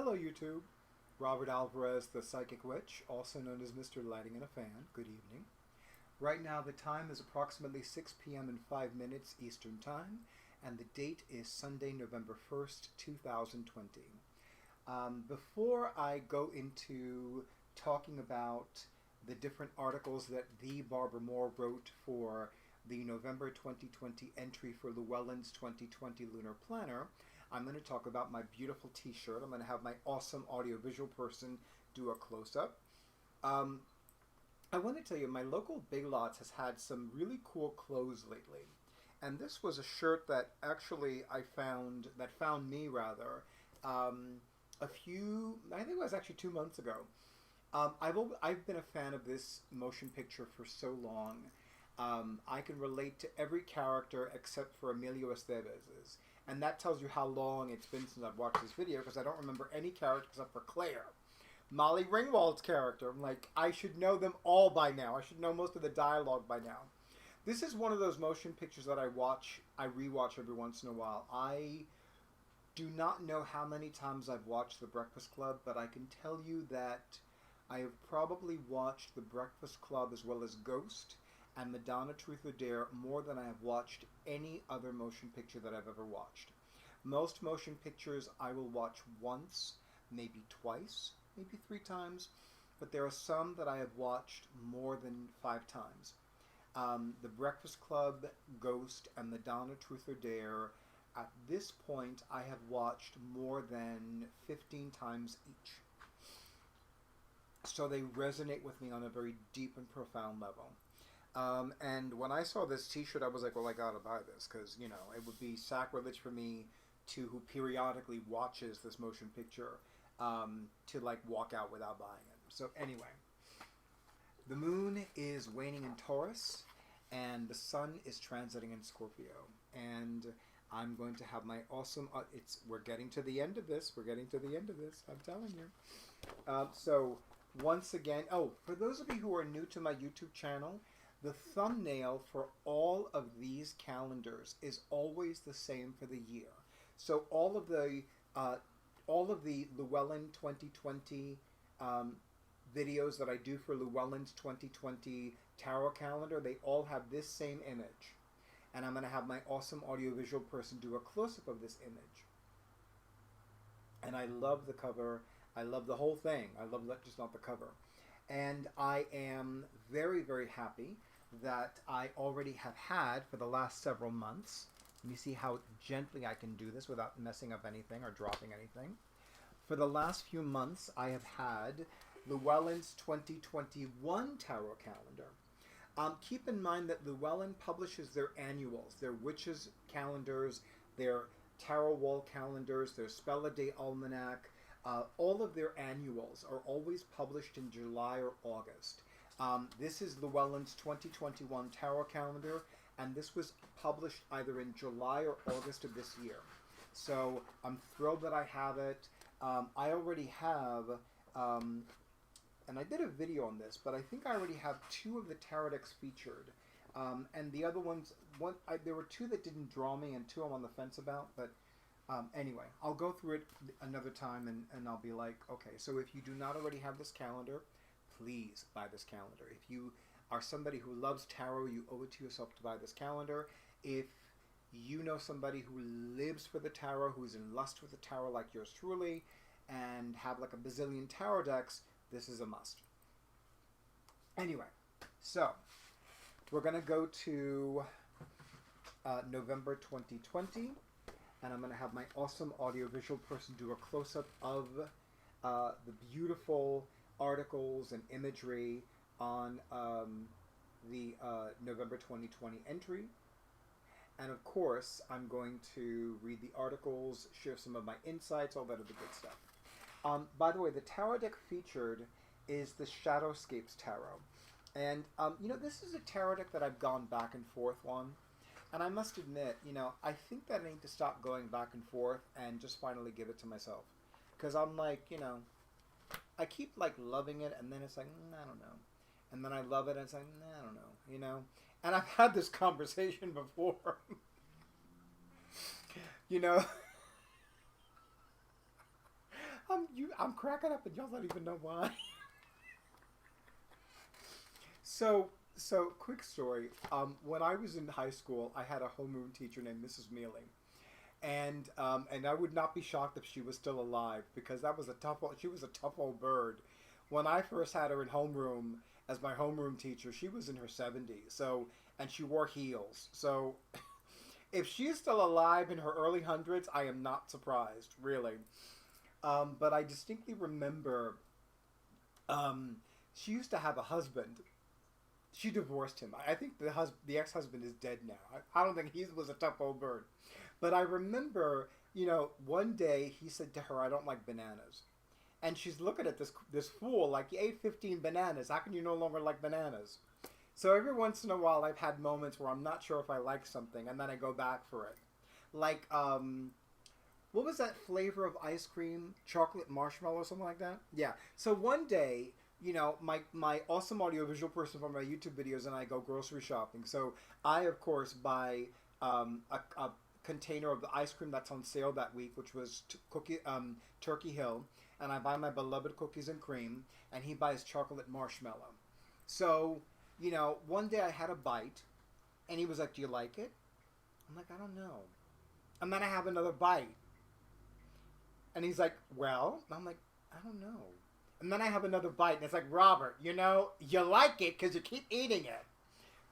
Hello YouTube, Robert Alvarez, the Psychic Witch, also known as Mr. Lighting in a Fan. Good evening. Right now the time is approximately 6 p.m. and 5 minutes Eastern Time, and the date is Sunday, November 1st, 2020. Before I go into talking about the different articles that the Barbara Moore wrote for the November 2020 entry for Llewellyn's 2020 Lunar Planner, I'm going to talk about my beautiful t-shirt. I'm going to have my awesome audiovisual person do a close-up. I want to tell you, my local Big Lots has had some really cool clothes lately. And this was a shirt that actually found me rather, I think it was actually 2 months ago. I've been a fan of this motion picture for so long. I can relate to every character except for Emilio Estevez's. And that tells you how long it's been since I've watched this video, because I don't remember any character except for Claire. Molly Ringwald's character. I'm like, I should know them all by now. I should know most of the dialogue by now. This is one of those motion pictures that I rewatch every once in a while. I do not know how many times I've watched The Breakfast Club, but I can tell you that I have probably watched The Breakfast Club as well as Ghost and Madonna Truth or Dare more than I have watched any other motion picture that I've ever watched. Most motion pictures I will watch once, maybe twice, maybe 3 times, but there are some that I have watched more than 5 times. The Breakfast Club, Ghost, and Madonna Truth or Dare, at this point I have watched more than 15 times each. So they resonate with me on a very deep and profound level. And when I saw this t-shirt, I was like, well, I gotta buy this, because, you know, it would be sacrilege for me who periodically watches this motion picture, to, like, walk out without buying it. So, anyway. The moon is waning in Taurus, and the sun is transiting in Scorpio. And I'm going to have my awesome... we're getting to the end of this. We're getting to the end of this. I'm telling you. So, once again... Oh, for those of you who are new to my YouTube channel... The thumbnail for all of these calendars is always the same for the year. So all of the Llewellyn 2020 videos that I do for Llewellyn's 2020 tarot calendar, they all have this same image. And I'm going to have my awesome audiovisual person do a close-up of this image. And I love the cover. I love the whole thing. I love just not the cover. And I am very, very happy that I already have had for the last several months. Let me see how gently I can do this without messing up anything or dropping anything. For the last few months, I have had Llewellyn's 2021 tarot calendar. Keep in mind that Llewellyn publishes their annuals, their witches calendars, their tarot wall calendars, their spell a day almanac. All of their annuals are always published in July or August. This is Llewellyn's 2021 tarot calendar, and this was published either in July or August of this year. So I'm thrilled that I have it. I already have, and I did a video on this, but I think I already have 2 of the tarot decks featured. And the other ones, there were 2 that didn't draw me and 2 I'm on the fence about, but anyway, I'll go through it another time and I'll be like, okay, so if you do not already have this calendar, please buy this calendar. If you are somebody who loves tarot, you owe it to yourself to buy this calendar. If you know somebody who lives for the tarot, who's in lust with the tarot like yours truly, and have like a bazillion tarot decks, this is a must. Anyway, so we're going to go to November 2020. And I'm going to have my awesome audiovisual person do a close-up of the beautiful articles and imagery on the November 2020 entry. And of course, I'm going to read the articles, share some of my insights, all that other good stuff. By the way, the tarot deck featured is the Shadowscapes Tarot. And, you know, this is a tarot deck that I've gone back and forth on. And I must admit, you know, I think that I need to stop going back and forth and just finally give it to myself. Because I'm like, you know, I keep like loving it and then it's like, I don't know. And then I love it and it's like, I don't know, you know. And I've had this conversation before. You know. You I'm cracking up and y'all don't even know why. So quick story. When I was in high school, I had a homeroom teacher named Mrs. Mealing. And I would not be shocked if she was still alive, because she was a tough old bird. When I first had her in homeroom as my homeroom teacher, she was in her 70s. So, and she wore heels. So if she is still alive in her early hundreds, I am not surprised, really. But I distinctly remember she used to have a husband. She divorced him. I think the ex-husband is dead now. I don't think he was a tough old bird. But I remember, one day he said to her, "I don't like bananas." And she's looking at this fool like, "You ate 15 bananas. How can you no longer like bananas?" So every once in a while I've had moments where I'm not sure if I like something, and then I go back for it. Like, what was that flavor of ice cream? Chocolate marshmallow or something like that? Yeah. So one day, my awesome audiovisual person for my YouTube videos and I go grocery shopping. So I, of course, buy a container of the ice cream that's on sale that week, which was Turkey Hill, and I buy my beloved cookies and cream, and he buys chocolate marshmallow. So, one day I had a bite, and he was like, "Do you like it?" I'm like, "I don't know." And then I have another bite, and he's like, "Well," and I'm like, "I don't know." And then I have another bite, and it's like, "Robert, you like it because you keep eating it."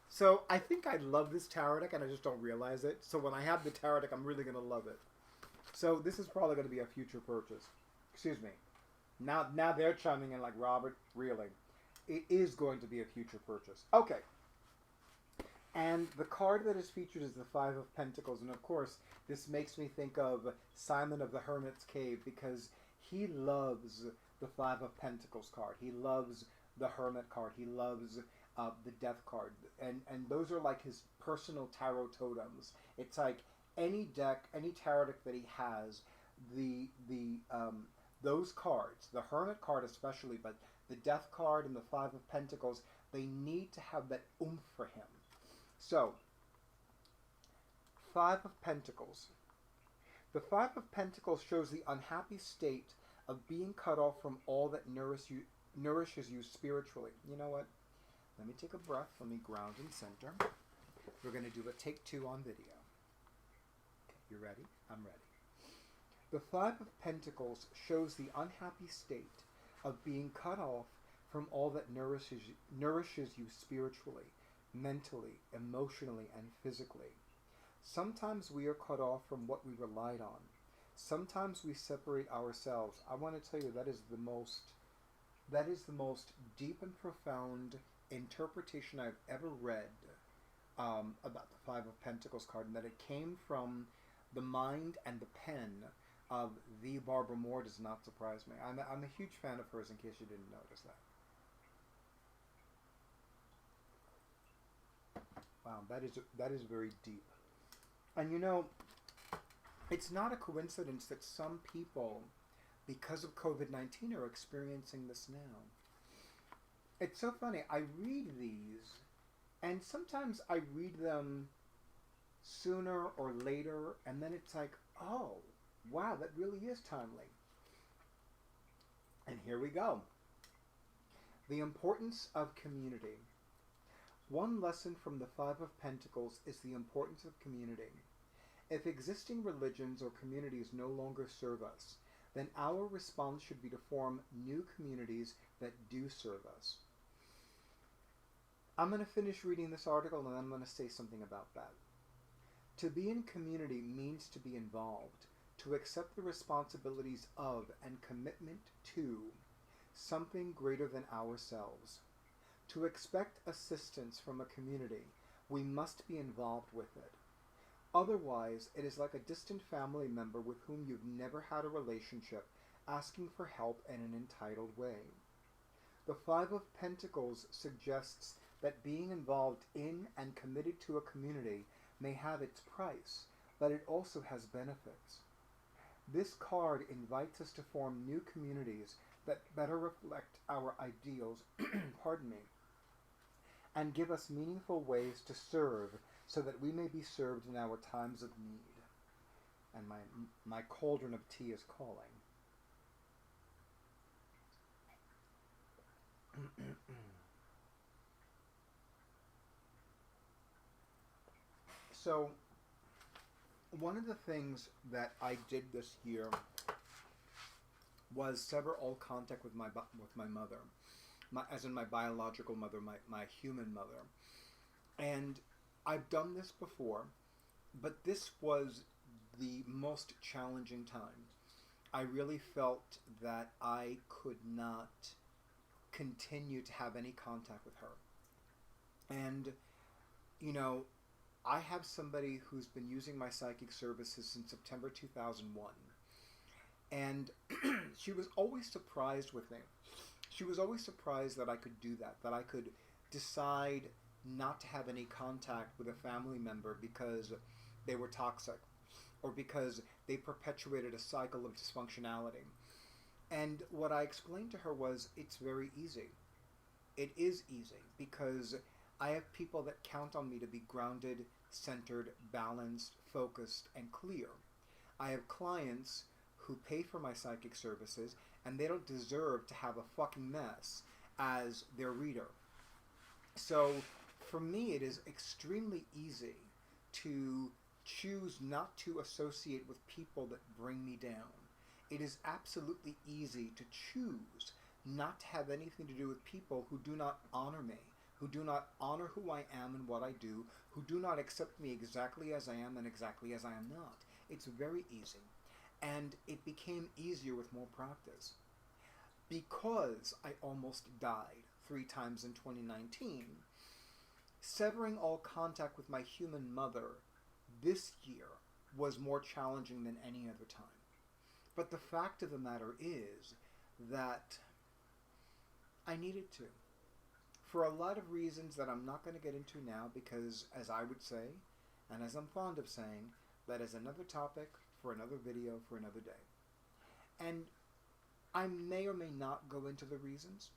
So I think I love this tarot deck, and I just don't realize it. So when I have the tarot deck, I'm really going to love it. So this is probably going to be a future purchase. Excuse me. Now they're chiming in like, "Robert, really?" It is going to be a future purchase. Okay. And the card that is featured is the Five of Pentacles. And of course, this makes me think of Simon of the Hermit's Cave, because he loves the Five of Pentacles card. He loves the Hermit card. He loves the Death card. And those are like his personal tarot totems. It's like any deck, any tarot deck that he has, those cards, the Hermit card especially, but the Death card and the Five of Pentacles, they need to have that oomph for him. So, Five of Pentacles. The Five of Pentacles shows the unhappy state of being cut off from all that nourishes you spiritually. You know what? Let me take a breath. Let me ground and center. We're going to do a take 2 on video. Okay, you ready? I'm ready. The Five of Pentacles shows the unhappy state of being cut off from all that nourishes you spiritually, mentally, emotionally, and physically. Sometimes we are cut off from what we relied on. Sometimes we separate ourselves. I want to tell you that is the most deep and profound interpretation I've ever read about the Five of Pentacles card, and that it came from the mind and the pen of the Barbara Moore does not surprise me. I'm a huge fan of hers, in case you didn't notice that. Wow, that is very deep. And it's not a coincidence that some people, because of COVID-19, are experiencing this now. It's so funny. I read these, and sometimes I read them sooner or later, and then it's like, oh, wow, that really is timely. And here we go. The importance of community. One lesson from the Five of Pentacles is the importance of community. If existing religions or communities no longer serve us, then our response should be to form new communities that do serve us. I'm going to finish reading this article, and then I'm going to say something about that. To be in community means to be involved, to accept the responsibilities of and commitment to something greater than ourselves. To expect assistance from a community, we must be involved with it. Otherwise, it is like a distant family member with whom you've never had a relationship, asking for help in an entitled way. The Five of Pentacles suggests that being involved in and committed to a community may have its price, but it also has benefits. This card invites us to form new communities that better reflect our ideals, pardon me, and give us meaningful ways to serve so that we may be served in our times of need. And my cauldron of tea is calling. So, one of the things that I did this year was sever all contact with my mother, as in my biological mother, my human mother. And I've done this before, but this was the most challenging time. I really felt that I could not continue to have any contact with her. And, you know, I have somebody who's been using my psychic services since September 2001. And she was always surprised with me. She was always surprised that I could do that I could decide not to have any contact with a family member because they were toxic or because they perpetuated a cycle of dysfunctionality. And what I explained to her was, it's very easy. It is easy because I have people that count on me to be grounded, centered, balanced, focused, and clear. I have clients who pay for my psychic services and they don't deserve to have a fucking mess as their reader. So for me, it is extremely easy to choose not to associate with people that bring me down. It is absolutely easy to choose not to have anything to do with people who do not honor me, who do not honor who I am and what I do, who do not accept me exactly as I am and exactly as I am not. It's very easy. And it became easier with more practice. Because I almost died 3 times in 2019, severing all contact with my human mother this year was more challenging than any other time. But the fact of the matter is that I needed to. For a lot of reasons that I'm not going to get into now because, as I would say, and as I'm fond of saying, that is another topic for another video for another day. And I may or may not go into the reasons,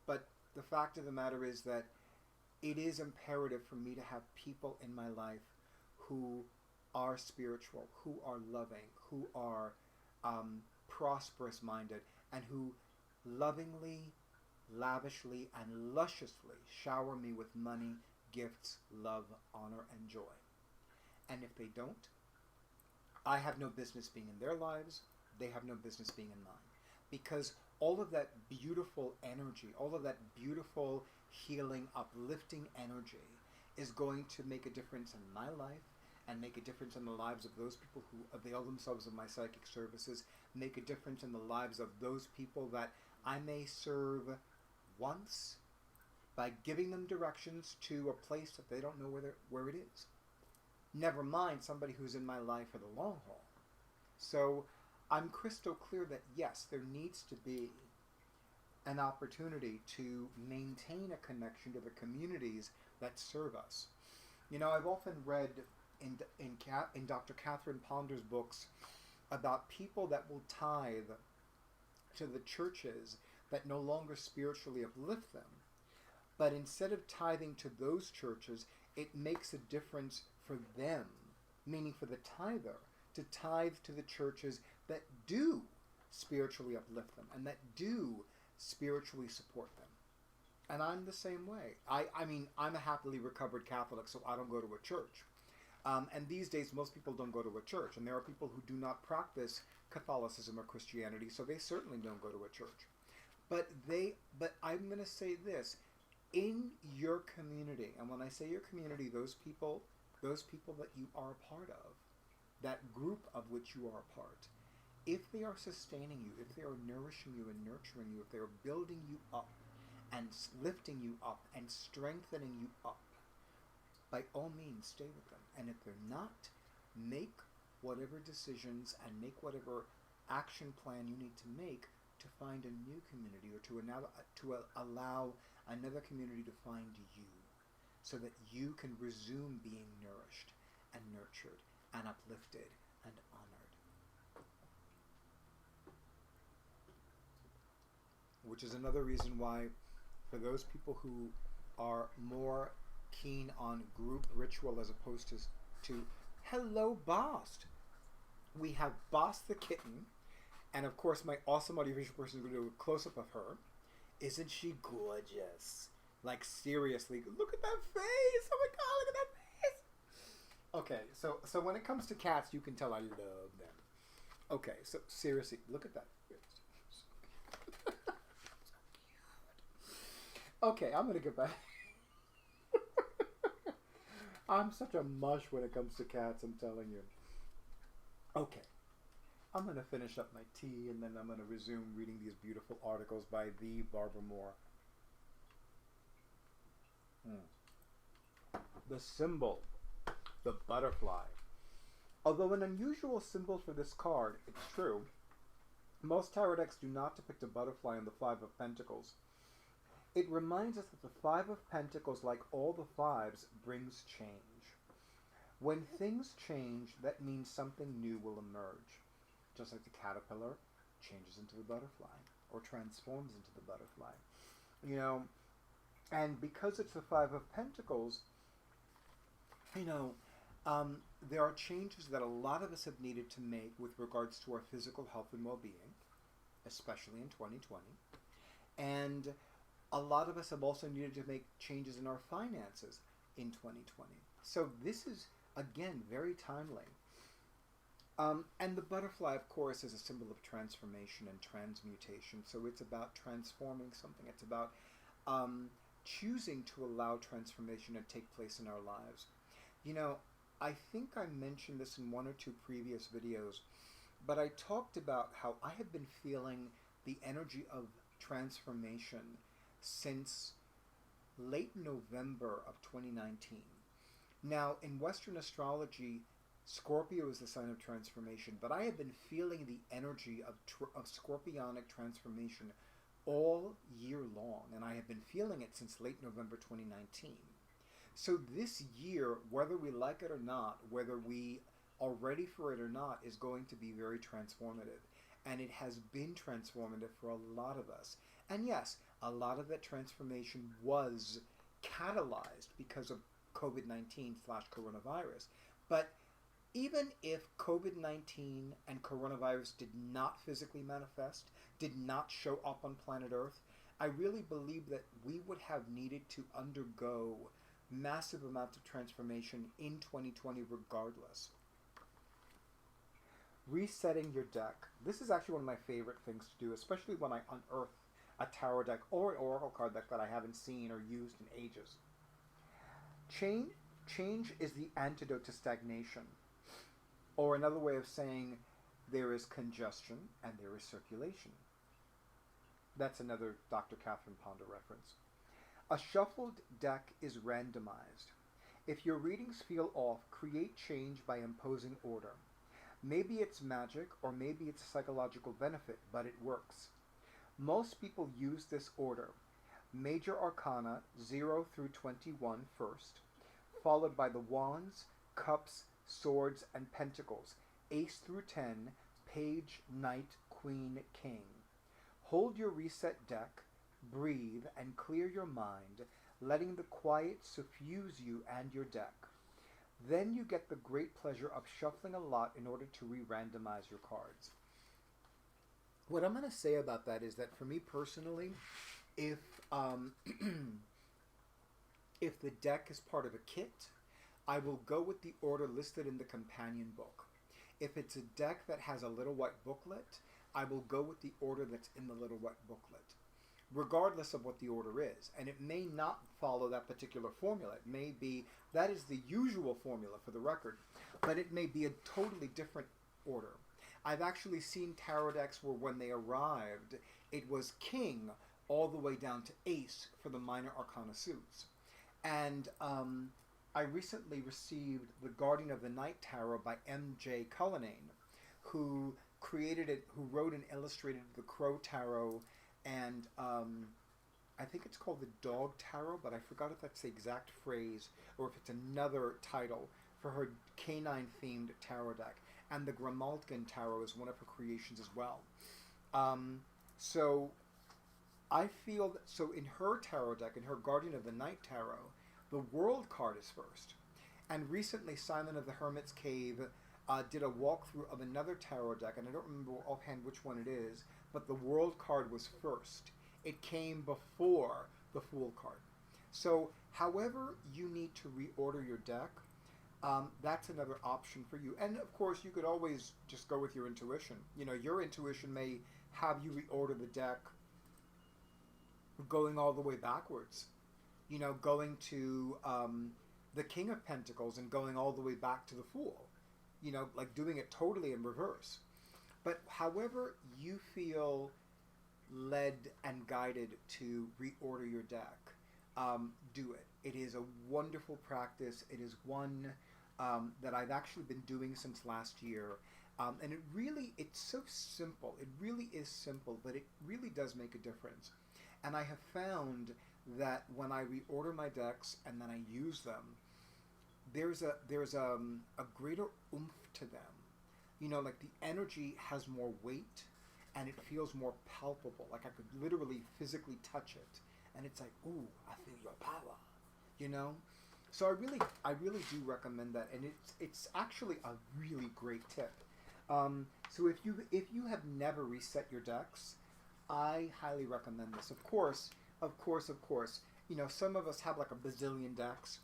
but the fact of the matter is that it is imperative for me to have people in my life who are spiritual, who are loving, who are prosperous-minded, and who lovingly, lavishly, and lusciously shower me with money, gifts, love, honor, and joy. And if they don't, I have no business being in their lives. They have no business being in mine. Because all of that beautiful energy, all of that beautiful healing, uplifting energy is going to make a difference in my life and make a difference in the lives of those people who avail themselves of my psychic services, make a difference in the lives of those people that I may serve once by giving them directions to a place that they don't know where it is. Never mind somebody who's in my life for the long haul. So I'm crystal clear that yes, there needs to be an opportunity to maintain a connection to the communities that serve us. You know, I've often read in Dr. Catherine Ponder's books about people that will tithe to the churches that no longer spiritually uplift them. But instead of tithing to those churches, it makes a difference for them, meaning for the tither, to tithe to the churches that do spiritually uplift them and that do spiritually support them. And I'm the same way. I mean, I'm a happily recovered Catholic, so I don't go to a church. And these days, most people don't go to a church. And there are people who do not practice Catholicism or Christianity, so they certainly don't go to a church. But I'm going to say this. In your community, and when I say your community, those people that you are a part of, that group of which you are a part, if they are sustaining you, if they are nourishing you and nurturing you, if they are building you up and lifting you up and strengthening you up, by all means, stay with them. And if they're not, make whatever decisions and make whatever action plan you need to make to find a new community or to allow another community to find you so that you can resume being nourished and nurtured and uplifted and honored. Which is another reason why, for those people who are more keen on group ritual as opposed to hello, Bost. We have Bost the kitten, and of course my awesome audiovisual person is going to do a close-up of her. Isn't she gorgeous? Like, seriously, look at that face! Oh my god, look at that face! Okay, so when it comes to cats, you can tell I love them. Okay, so seriously, look at that face. So cute. Okay, I'm gonna get back. I'm such a mush when it comes to cats, I'm telling you. Okay, I'm gonna finish up my tea and then I'm gonna resume reading these beautiful articles by the Barbara Moore. The symbol, the butterfly. Although an unusual symbol for this card, it's true, most tarot decks do not depict a butterfly in the Five of Pentacles. It reminds us that the Five of Pentacles, like all the fives, brings change. When things change, that means something new will emerge. Just like the caterpillar changes into the butterfly, or transforms into the butterfly. You know, and because it's the Five of Pentacles, you know, there are changes that a lot of us have needed to make with regards to our physical health and well-being, especially in 2020. And a lot of us have also needed to make changes in our finances in 2020. So this is, again, very timely. And the butterfly, of course, is a symbol of transformation and transmutation. So it's about transforming something. It's about choosing to allow transformation to take place in our lives. You know, I think I mentioned this in one or two previous videos, but I talked about how I have been feeling the energy of transformation since late November of 2019. Now, in Western astrology, Scorpio is the sign of transformation, but I have been feeling the energy of scorpionic transformation all year long, and I have been feeling it since late November 2019. So this year, whether we like it or not, whether we are ready for it or not, is going to be very transformative. And it has been transformative for a lot of us. And yes, a lot of that transformation was catalyzed because of COVID-19/coronavirus. But even if COVID-19 and coronavirus did not physically manifest, did not show up on planet Earth, I really believe that we would have needed to undergo massive amounts of transformation in 2020 regardless. Resetting your deck. This is actually one of my favorite things to do, especially when I unearth a tarot deck or an oracle card deck that I haven't seen or used in ages. Change is the antidote to stagnation. Or another way of saying, there is congestion and there is circulation. That's another Dr. Catherine Ponder reference. A shuffled deck is randomized. If your readings feel off, create change by imposing order. Maybe it's magic or maybe it's a psychological benefit, but it works. Most people use this order. Major Arcana 0 through 21 first, followed by the Wands, Cups, Swords, and Pentacles, Ace through 10, Page, Knight, Queen, King. Hold your reset deck, breathe, and clear your mind, letting the quiet suffuse you and your deck. Then you get the great pleasure of shuffling a lot in order to re-randomize your cards. What I'm going to say about that is that for me personally, if if the deck is part of a kit, I will go with the order listed in the companion book. If it's a deck that has a little white booklet, I will go with the order that's in the little white booklet, regardless of what the order is. And it may not follow that particular formula. It may be, that is the usual formula for the record, but it may be a totally different order. I've actually seen tarot decks where when they arrived, it was King all the way down to Ace for the minor arcana suits. And I recently received the Guardian of the Night Tarot by M.J. Cullinane, who created it, who wrote and illustrated the Crow Tarot, and I think it's called the Dog Tarot, but I forgot if that's the exact phrase or if it's another title for her canine-themed tarot deck. And the Grimalkin Tarot is one of her creations as well. So I feel that, so in her tarot deck, in her Guardian of the Night Tarot, the World card is first. And recently, Simon of the Hermit's Cave did a walkthrough of another tarot deck, and I don't remember offhand which one it is, but the World card was first It came before the Fool card. So however you need to reorder your deck, that's another option for you. And of course, you could always just go with your intuition. You know, your intuition may have you reorder the deck going all the way backwards. You know, going to the King of Pentacles and going all the way back to the Fool. You know, like doing it totally in reverse. But however you feel led and guided to reorder your deck, do it. It is a wonderful practice. It is one that I've actually been doing since last year. And it's so simple. It really is simple, but it really does make a difference. And I have found that when I reorder my decks and then I use them, there's a greater oomph to them. You know, like the energy has more weight and it feels more palpable. Like I could literally physically touch it. And it's like, ooh, I feel your power, you know? So I really do recommend that. And it's actually a really great tip. So if you have never reset your decks, I highly recommend this. Of course, you know, some of us have like a bazillion decks.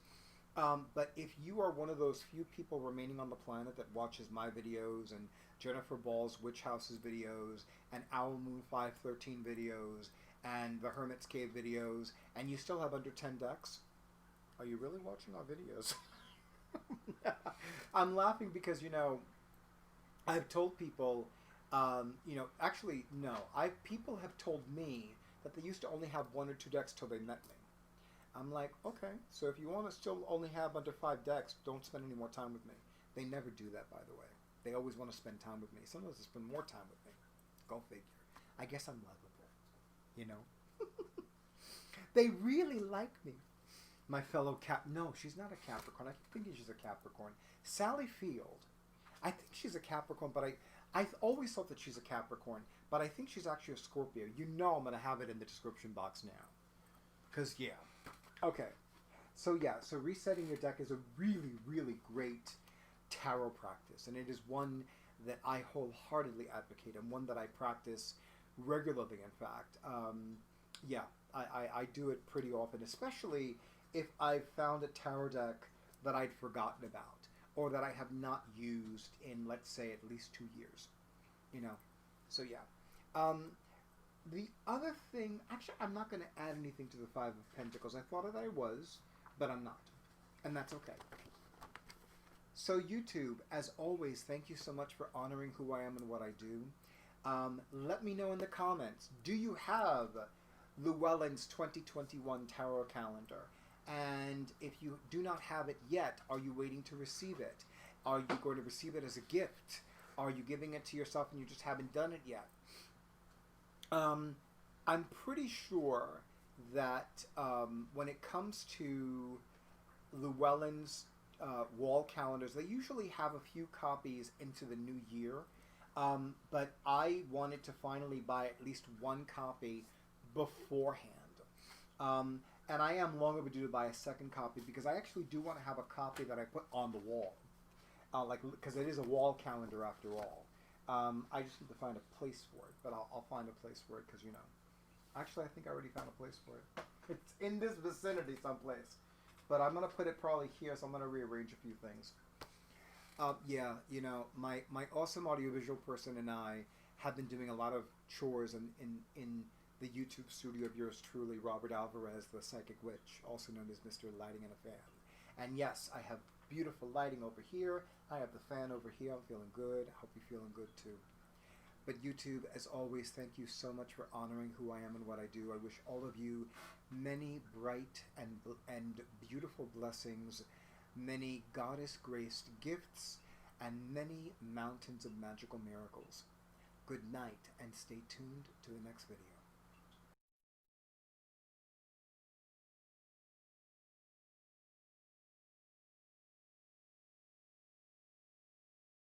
But if you are one of those few people remaining on the planet that watches my videos and Jennifer Ball's Witch House's videos and Owl Moon 513 videos and the Hermit's Cave videos, and you still have under 10 decks, are you really watching our videos? I'm laughing because, you know, I've told people, you know, actually, no, people have told me that they used to only have 1 or 2 decks till they met me. I'm like, okay, so if you want to still only have under 5 decks, don't spend any more time with me. They never do that, by the way. They always want to spend time with me. Sometimes they spend more time with me. Go figure. I guess I'm lovable, you know? They really like me. My fellow no, she's not a Capricorn. I keep thinking she's a Capricorn. Sally Field. I think she's a Capricorn, but I always thought that she's a Capricorn, but I think she's actually a Scorpio. You know I'm going to have it in the description box now. Because, yeah. Okay, so resetting your deck is a really, really great tarot practice, and it is one that I wholeheartedly advocate, and one that I practice regularly, in fact. I do it pretty often, especially if I've found a tarot deck that I'd forgotten about, or that I have not used in, let's say, at least 2 years, you know, so yeah. The other thing, actually, I'm not going to add anything to the Five of Pentacles. I thought that I was, but I'm not. And that's okay. So YouTube, as always, thank you so much for honoring who I am and what I do. Let me know in the comments, do you have Llewellyn's 2021 Tarot Calendar? And if you do not have it yet, are you waiting to receive it? Are you going to receive it as a gift? Are you giving it to yourself and you just haven't done it yet? I'm pretty sure that when it comes to Llewellyn's wall calendars, they usually have a few copies into the new year, but I wanted to finally buy at least 1 copy beforehand. And I am long overdue to buy a 2nd copy because I actually do want to have a copy that I put on the wall, because it is a wall calendar after all. I just need to find a place for it, but I'll find a place for it because, you know, actually I think I already found a place for it. It's in this vicinity someplace, but I'm going to put it probably here, so I'm going to rearrange a few things. Yeah, you know, my awesome audiovisual person and I have been doing a lot of chores in the YouTube studio of yours truly, Robert Alvarez, the Psychic Witch, also known as Mr. Lighting and a Fan. And yes, I have beautiful lighting over here. I have the fan over here. I'm feeling good. I hope you're feeling good too. But YouTube, as always, thank you so much for honoring who I am and what I do. I wish all of you many bright and beautiful blessings, many goddess-graced gifts, and many mountains of magical miracles. Good night, and stay tuned to the next video.